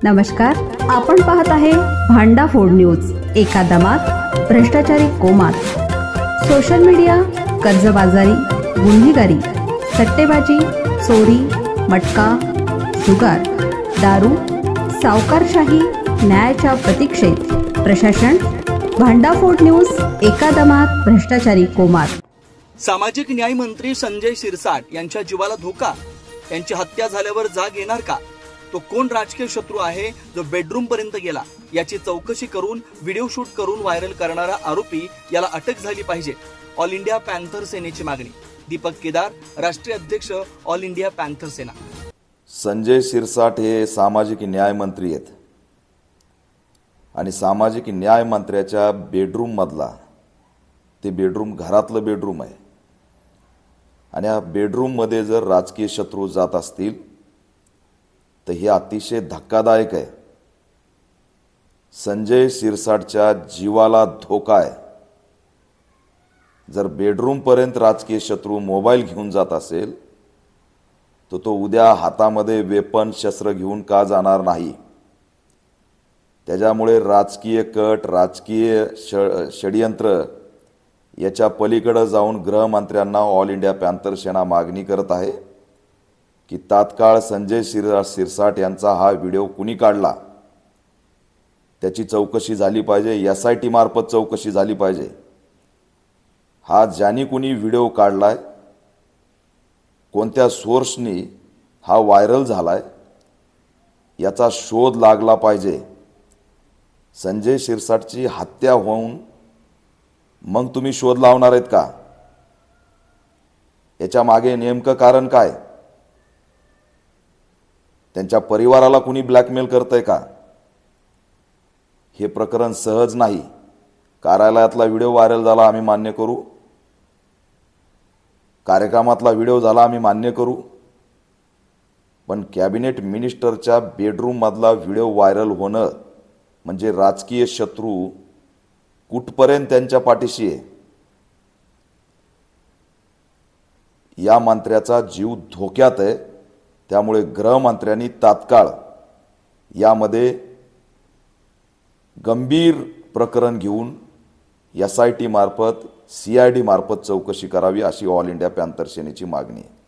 नमस्कार, आपण पाहत आहे भांडाफोड न्यूज। एका दमात भ्रष्टाचारी कोमात, सोशल मीडिया, कर्जबाजारी, गुन्हेगारी, सट्टेबाजी, चोरी, मटका, जुगार, दारू, सावकारशाही, न्यायाच्या प्रतीक्षेत प्रशासन। भांडाफोड न्यूज, एका दमात भ्रष्टाचारी कोमात। सामाजिक न्याय मंत्री संजय शिरसाट यांच्या जीवाला धोका, यांची हत्या झाल्यावर जाग येणार का? तो कोण राजकीय शत्रू आहे जो बेडरूम पर्यंत गेला? याची चौकशी करून व्हिडिओ शूट करून व्हायरल करणारा आरोपी याला अटक झाली पाहिजे। ऑल इंडिया पॅन्थर सेनेची मागणी। दीपक केदार, राष्ट्रीय अध्यक्ष, ऑल इंडिया पॅन्थर सेना। संजय शिरसाट हे सामाजिक न्याय मंत्री आहेत आणि सामाजिक न्याय मंत्र्याच्या बेडरूम मधला ते बेडरूम घरातलं बेडरूम आहे आणि या बेडरूम मध्ये जर राजकीय शत्रू जात असतील तर हे अतिशय धक्कादायक आहे। संजय शिरसाटच्या जीवाला धोका आहे। जर बेडरूम पर्यंत राजकीय शत्रू मोबाईल घेऊन जात असेल तर तो उद्या हातामध्ये वेपन शस्त्र घेऊन का जाणार नाही? त्याच्यामुळे राजकीय कट, राजकीय षडयंत्र याच्या पलीकडे जाऊन गृहमंत्र्यांना ऑल इंडिया पॅन्थर सेना मागणी करत आहे की तात्काळ संजय शिरसाट यांचा हा व्हिडिओ कुणी काढला त्याची चौकशी झाली पाहिजे। SIT मार्फत चौकशी झाली पाहिजे। हा ज्यानी कुणी व्हिडिओ काढलाय, कोणत्या सोर्सनी हा व्हायरल झालाय याचा शोध लागला पाहिजे। संजय शिरसाटची हत्या होऊन मग तुम्ही शोध लावणार आहेत का? याच्या मागे नेमकं कारण काय? त्यांच्या परिवाराला कुणी ब्लॅकमेल करतंय का? हे प्रकरण सहज नाही। कार्यालयातला व्हिडिओ व्हायरल झाला आम्ही मान्य करू, कार्यक्रमातला व्हिडिओ झाला आम्ही मान्य करू, पण कॅबिनेट मिनिस्टरच्या बेडरूम मधला व्हिडिओ व्हायरल होणं म्हणजे राजकीय शत्रू कुठपर्यंत त्यांच्या पाठीशी आहे? या मंत्र्याचा जीव धोक्यात आहे। त्यामुळे गृहमंत्र्यांनी तात्काळ यामध्ये गंभीर प्रकरण घेऊन SIT मार्फत, CID मार्फत चौकशी करावी अशी ऑल इंडिया पॅन्थर सेनेची मागणी आहे।